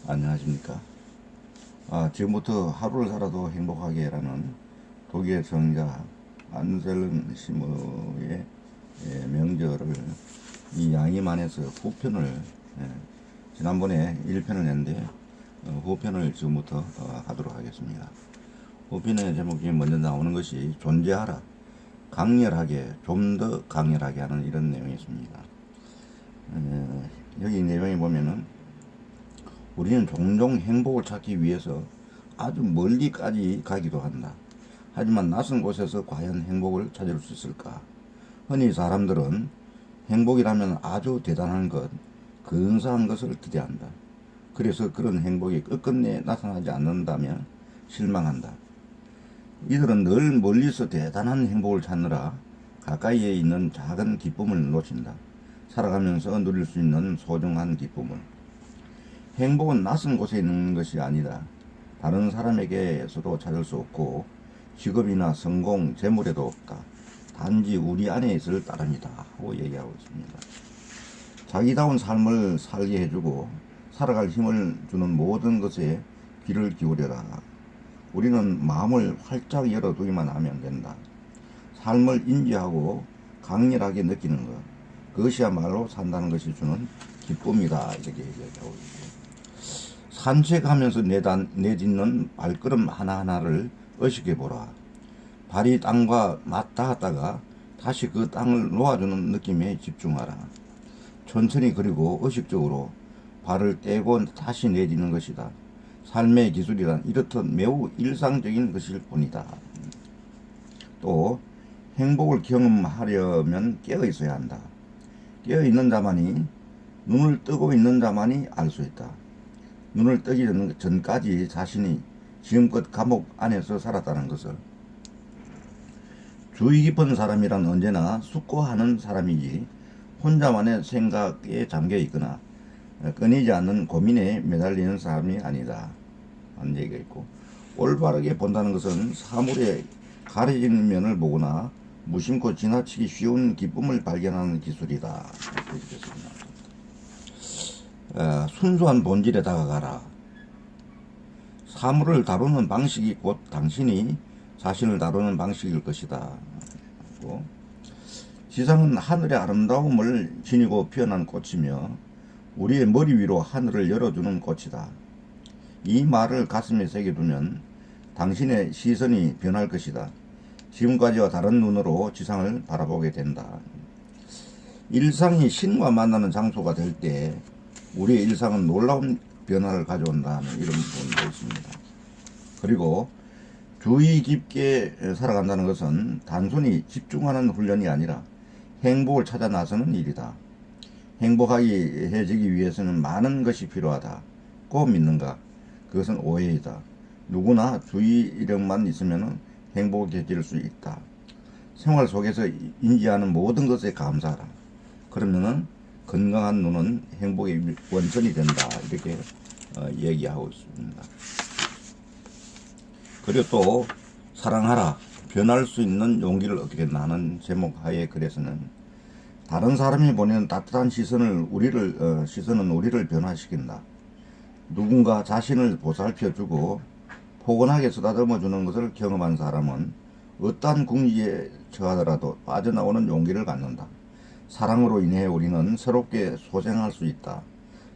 안녕하십니까. 지금부터 하루를 살아도 행복하게라는 독일의 성자 안셀름 시무의 명절을 이 양이만에서 후편을 지난번에 1편을 냈는데 후편을 지금부터 하도록 하겠습니다. 후편의 제목이 먼저 나오는 것이 존재하라, 강렬하게, 좀 더 강렬하게 하는 이런 내용이 있습니다. 여기 내용에 보면은 우리는 종종 행복을 찾기 위해서 아주 멀리까지 가기도 한다. 하지만 낯선 곳에서 과연 행복을 찾을 수 있을까? 흔히 사람들은 행복이라면 아주 대단한 것, 근사한 것을 기대한다. 그래서 그런 행복이 끝끝내 나타나지 않는다면 실망한다. 이들은 늘 멀리서 대단한 행복을 찾느라 가까이에 있는 작은 기쁨을 놓친다. 살아가면서 누릴 수 있는 소중한 기쁨을. 행복은 낯선 곳에 있는 것이 아니다. 다른 사람에게서도 찾을 수 없고 직업이나 성공, 재물에도 없다. 단지 우리 안에 있을 따름이다 하고 얘기하고 있습니다. 자기다운 삶을 살게 해주고 살아갈 힘을 주는 모든 것에 귀를 기울여라. 우리는 마음을 활짝 열어두기만 하면 된다. 삶을 인지하고 강렬하게 느끼는 것, 그것이야말로 산다는 것이 주는 기쁨이다, 이렇게 얘기하고 있습니다. 산책하면서 내딛는 발걸음 하나하나를 의식해보라. 발이 땅과 맞닿았다가 다시 그 땅을 놓아주는 느낌에 집중하라. 천천히 그리고 의식적으로 발을 떼고 다시 내딛는 것이다. 삶의 기술이란 이렇듯 매우 일상적인 것일 뿐이다. 또 행복을 경험하려면 깨어 있어야 한다. 깨어 있는 자만이, 눈을 뜨고 있는 자만이 알 수 있다. 눈을 뜨기 전까지 자신이 지금껏 감옥 안에서 살았다는 것을. 주의 깊은 사람이란 언제나 숙고하는 사람이지 혼자만의 생각에 잠겨 있거나 끊이지 않는 고민에 매달리는 사람이 아니다 하는 얘기가 있고, 올바르게 본다는 것은 사물의 가려진 면을 보거나 무심코 지나치기 쉬운 기쁨을 발견하는 기술이다. 순수한 본질에 다가가라. 사물을 다루는 방식이 곧 당신이 자신을 다루는 방식일 것이다. 지상은 하늘의 아름다움을 지니고 피어난 꽃이며 우리의 머리 위로 하늘을 열어주는 꽃이다. 이 말을 가슴에 새겨두면 당신의 시선이 변할 것이다. 지금까지와 다른 눈으로 지상을 바라보게 된다. 일상이 신과 만나는 장소가 될 때 우리의 일상은 놀라운 변화를 가져온다는 이런 부분도 있습니다. 그리고 주의 깊게 살아간다는 것은 단순히 집중하는 훈련이 아니라 행복을 찾아 나서는 일이다. 행복하게 해지기 위해서는 많은 것이 필요하다고 믿는가? 그것은 오해이다. 누구나 주의력만 있으면 행복해질 수 있다. 생활 속에서 인지하는 모든 것에 감사하라. 그러면은 건강한 눈은 행복의 원천이 된다. 이렇게 얘기하고 있습니다. 그리고 또 사랑하라. 변할 수 있는 용기를 얻게 된다 하는 제목 하에 글에서는 다른 사람이 보내는 따뜻한 시선은 우리를 변화시킨다. 누군가 자신을 보살펴주고 포근하게 쓰다듬어주는 것을 경험한 사람은 어떠한 궁지에 처하더라도 빠져나오는 용기를 갖는다. 사랑으로 인해 우리는 새롭게 소생할 수 있다.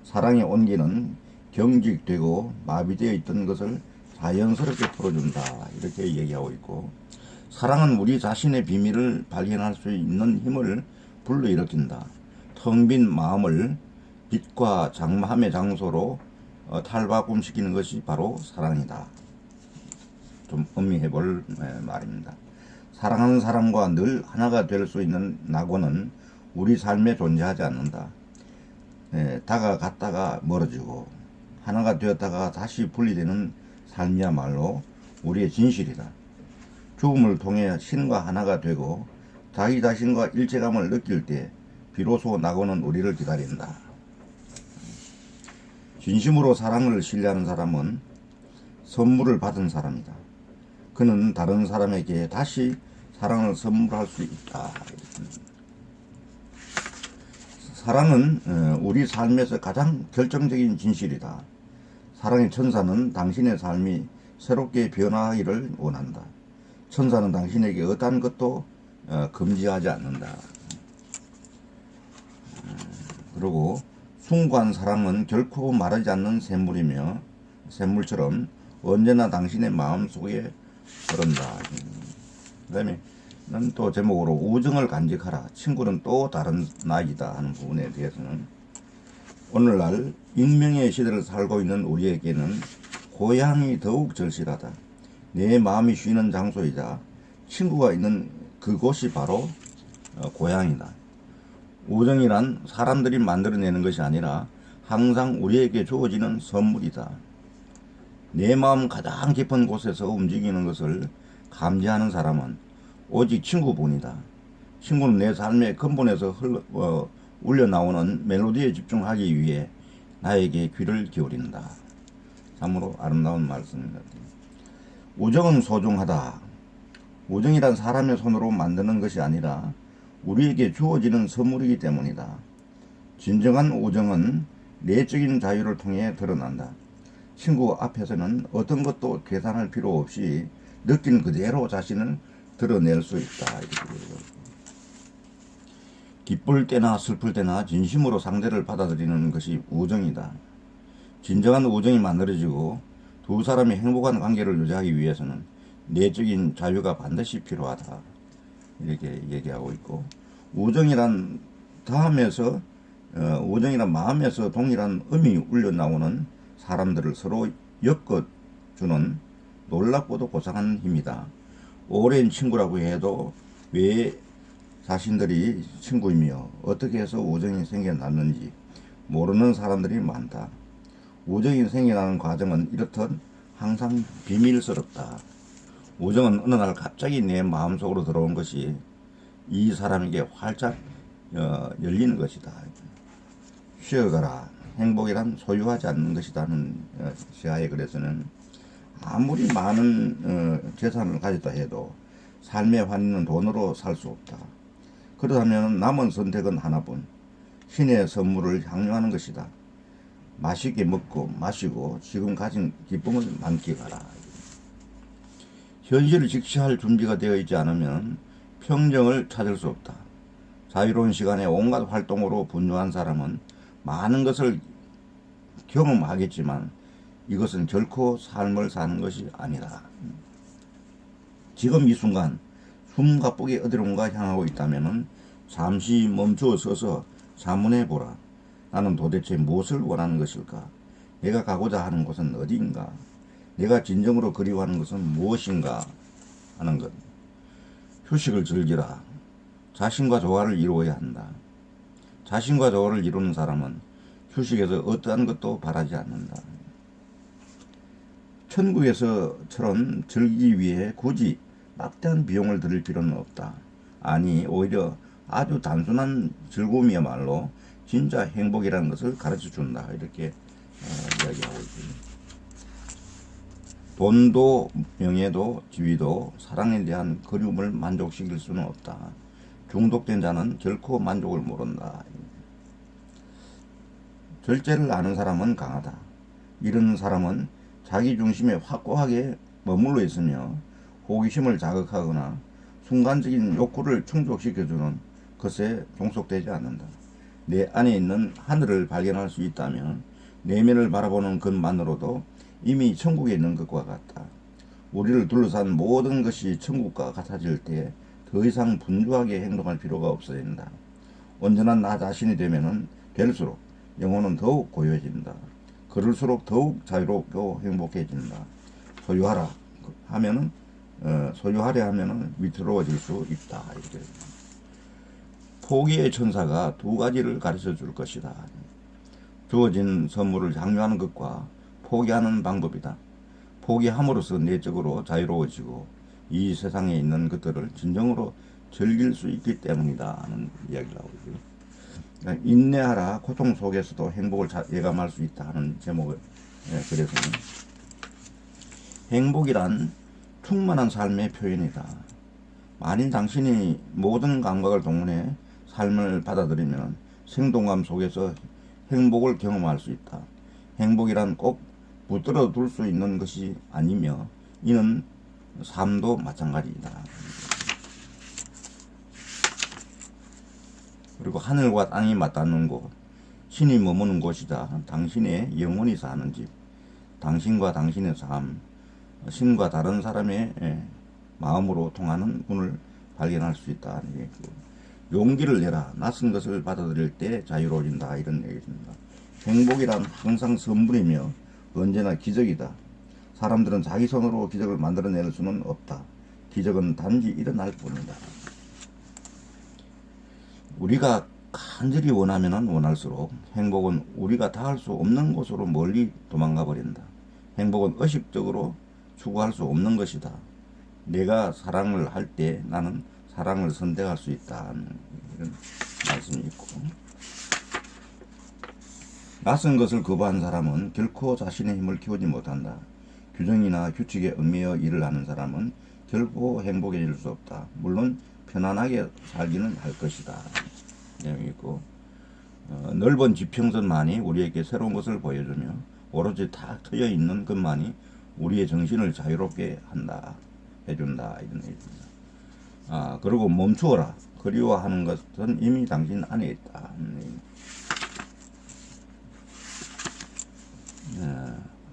사랑의 온기는 경직되고 마비되어 있던 것을 자연스럽게 풀어준다. 이렇게 얘기하고 있고, 사랑은 우리 자신의 비밀을 발견할 수 있는 힘을 불러일으킨다. 텅 빈 마음을 빛과 장마함의 장소로 탈바꿈시키는 것이 바로 사랑이다. 좀 음미해 볼 말입니다. 사랑하는 사람과 늘 하나가 될 수 있는 낙원은 우리 삶에 존재하지 않는다. 다가갔다가 멀어지고 하나가 되었다가 다시 분리되는 삶이야말로 우리의 진실이다. 죽음을 통해 신과 하나가 되고 자기 자신과 일체감을 느낄 때 비로소 낙원은 우리를 기다린다. 진심으로 사랑을 신뢰하는 사람은 선물을 받은 사람이다. 그는 다른 사람에게 다시 사랑을 선물할 수 있다. 사랑은 우리 삶에서 가장 결정적인 진실이다. 사랑의 천사는 당신의 삶이 새롭게 변화하기를 원한다. 천사는 당신에게 어떠한 것도 금지하지 않는다. 그리고 숭고한 사랑은 결코 마르지 않는 샘물이며 샘물처럼 언제나 당신의 마음속에 흐른다. 그 다음에 또 제목으로 우정을 간직하라. 친구는 또 다른 나이다 하는 부분에 대해서는 오늘날 익명의 시대를 살고 있는 우리에게는 고향이 더욱 절실하다. 내 마음이 쉬는 장소이자 친구가 있는 그곳이 바로 고향이다. 우정이란 사람들이 만들어내는 것이 아니라 항상 우리에게 주어지는 선물이다. 내 마음 가장 깊은 곳에서 움직이는 것을 감지하는 사람은 오직 친구뿐이다. 친구는 내 삶의 근본에서 울려나오는 멜로디에 집중하기 위해 나에게 귀를 기울인다. 참으로 아름다운 말씀입니다. 우정은 소중하다. 우정이란 사람의 손으로 만드는 것이 아니라 우리에게 주어지는 선물이기 때문이다. 진정한 우정은 내적인 자유를 통해 드러난다. 친구 앞에서는 어떤 것도 계산할 필요 없이 느낀 그대로 자신을 드러낼 수 있다. 기쁠 때나 슬플 때나 진심으로 상대를 받아들이는 것이 우정이다. 진정한 우정이 만들어지고 두 사람이 행복한 관계를 유지하기 위해서는 내적인 자유가 반드시 필요하다. 이렇게 얘기하고 있고, 우정이란 다음에서 우정이란 마음에서 동일한 음이 울려나오는 사람들을 서로 엮어주는 놀랍고도 고상한 힘이다. 오랜 친구라고 해도 왜 자신들이 친구이며 어떻게 해서 우정이 생겨났는지 모르는 사람들이 많다. 우정이 생겨나는 과정은 이렇듯 항상 비밀스럽다. 우정은 어느 날 갑자기 내 마음속으로 들어온 것이 이 사람에게 활짝 열리는 것이다. 쉬어가라. 행복이란 소유하지 않는 것이다는 시하의 글에서는 아무리 많은 재산을 가졌다 해도 삶의 환희는 돈으로 살 수 없다. 그렇다면 남은 선택은 하나뿐. 신의 선물을 향유하는 것이다. 맛있게 먹고 마시고 지금 가진 기쁨을 만끽하라. 현실을 직시할 준비가 되어 있지 않으면 평정을 찾을 수 없다. 자유로운 시간에 온갖 활동으로 분주한 사람은 많은 것을 경험하겠지만 이것은 결코 삶을 사는 것이 아니다. 지금 이 순간 숨가쁘게 어디론가 향하고 있다면 잠시 멈추어 서서 자문해 보라. 나는 도대체 무엇을 원하는 것일까? 내가 가고자 하는 곳은 어디인가? 내가 진정으로 그리워하는 것은 무엇인가? 하는 것. 휴식을 즐기라. 자신과 조화를 이루어야 한다. 자신과 조화를 이루는 사람은 휴식에서 어떠한 것도 바라지 않는다. 천국에서처럼 즐기기 위해 굳이 막대한 비용을 들일 필요는 없다. 아니, 오히려 아주 단순한 즐거움이야말로 진짜 행복이라는 것을 가르쳐 준다. 이렇게 이야기하고 있습니다. 돈도 명예도 지위도 사랑에 대한 그리움을 만족시킬 수는 없다. 중독된 자는 결코 만족을 모른다. 절제를 아는 사람은 강하다. 이런 사람은 자기 중심에 확고하게 머물러 있으며 호기심을 자극하거나 순간적인 욕구를 충족시켜주는 것에 종속되지 않는다. 내 안에 있는 하늘을 발견할 수 있다면 내면을 바라보는 것만으로도 이미 천국에 있는 것과 같다. 우리를 둘러싼 모든 것이 천국과 같아질 때 더 이상 분주하게 행동할 필요가 없어진다. 온전한 나 자신이 될수록 영혼은 더욱 고요해진다. 그럴수록 더욱 자유롭고 행복해진다. 소유하라 하면은 소유하려 하면은 위태로워질 수 있다. 이렇게. 포기의 천사가 두 가지를 가르쳐 줄 것이다. 주어진 선물을 향유하는 것과 포기하는 방법이다. 포기함으로써 내적으로 자유로워지고 이 세상에 있는 것들을 진정으로 즐길 수 있기 때문이다 하는 이야기를 하고 있고요. 그러니까 인내하라. 고통 속에서도 행복을 예감할 수 있다 하는 제목을 그래서는 행복이란 충만한 삶의 표현이다. 만일 당신이 모든 감각을 동원해 삶을 받아들이면 생동감 속에서 행복을 경험할 수 있다. 행복이란 꼭 붙들어 둘 수 있는 것이 아니며 이는 삶도 마찬가지이다. 그리고 하늘과 땅이 맞닿는 곳, 신이 머무는 곳이다. 당신의 영혼이 사는 집, 당신과 당신의 삶, 신과 다른 사람의 마음으로 통하는 문을 발견할 수 있다. 용기를 내라. 낯선 것을 받아들일 때 자유로워진다. 이런 얘기입니다. 행복이란 항상 선물이며 언제나 기적이다. 사람들은 자기 손으로 기적을 만들어낼 수는 없다. 기적은 단지 일어날 뿐이다. 우리가 간절히 원하면 원할수록 행복은 우리가 닿을 수 없는 곳으로 멀리 도망가 버린다. 행복은 의식적으로 추구할 수 없는 것이다. 내가 사랑을 할 때 나는 사랑을 선택할 수 있다. 이런 말씀이 있고, 낯선 것을 거부한 사람은 결코 자신의 힘을 키우지 못한다. 규정이나 규칙에 얽매여 일을 하는 사람은 결코 행복해질 수 없다. 물론 편안하게 살기는 할 것이다. 내용이 있고, 넓은 지평선만이 우리에게 새로운 것을 보여주며 오로지 탁 트여 있는 것만이 우리의 정신을 자유롭게 한다. 해준다. 이런 얘기입니다. 그리고 멈추어라. 그리워하는 것은 이미 당신 안에 있다.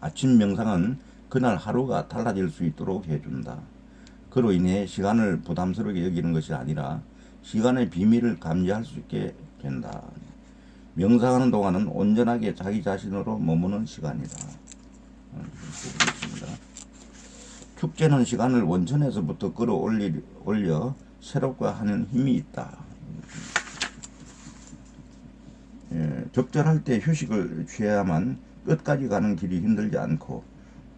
아침 명상은 그날 하루가 달라질 수 있도록 해준다. 그로 인해 시간을 부담스럽게 여기는 것이 아니라 시간의 비밀을 감지할 수 있게 된다. 명상하는 동안은 온전하게 자기 자신으로 머무는 시간이다. 축제는 시간을 원천에서부터 끌어올려 새롭게 하는 힘이 있다. 적절할 때 휴식을 취해야만 끝까지 가는 길이 힘들지 않고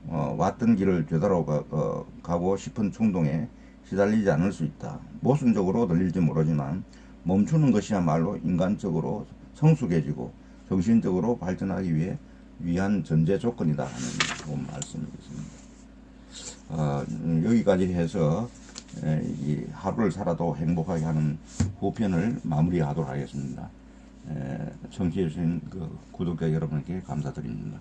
왔던 길을 되돌아가고 싶은 충동에 시달리지 않을 수 있다. 모순적으로 들릴지 모르지만 멈추는 것이야말로 인간적으로 성숙해지고 정신적으로 발전하기 위한 전제 조건이다 하는 그런 말씀이 있습니다. 여기까지 해서 이 하루를 살아도 행복하게 하는 후편을 마무리하도록 하겠습니다. 청취해 주신 그 구독자 여러분께 감사드립니다.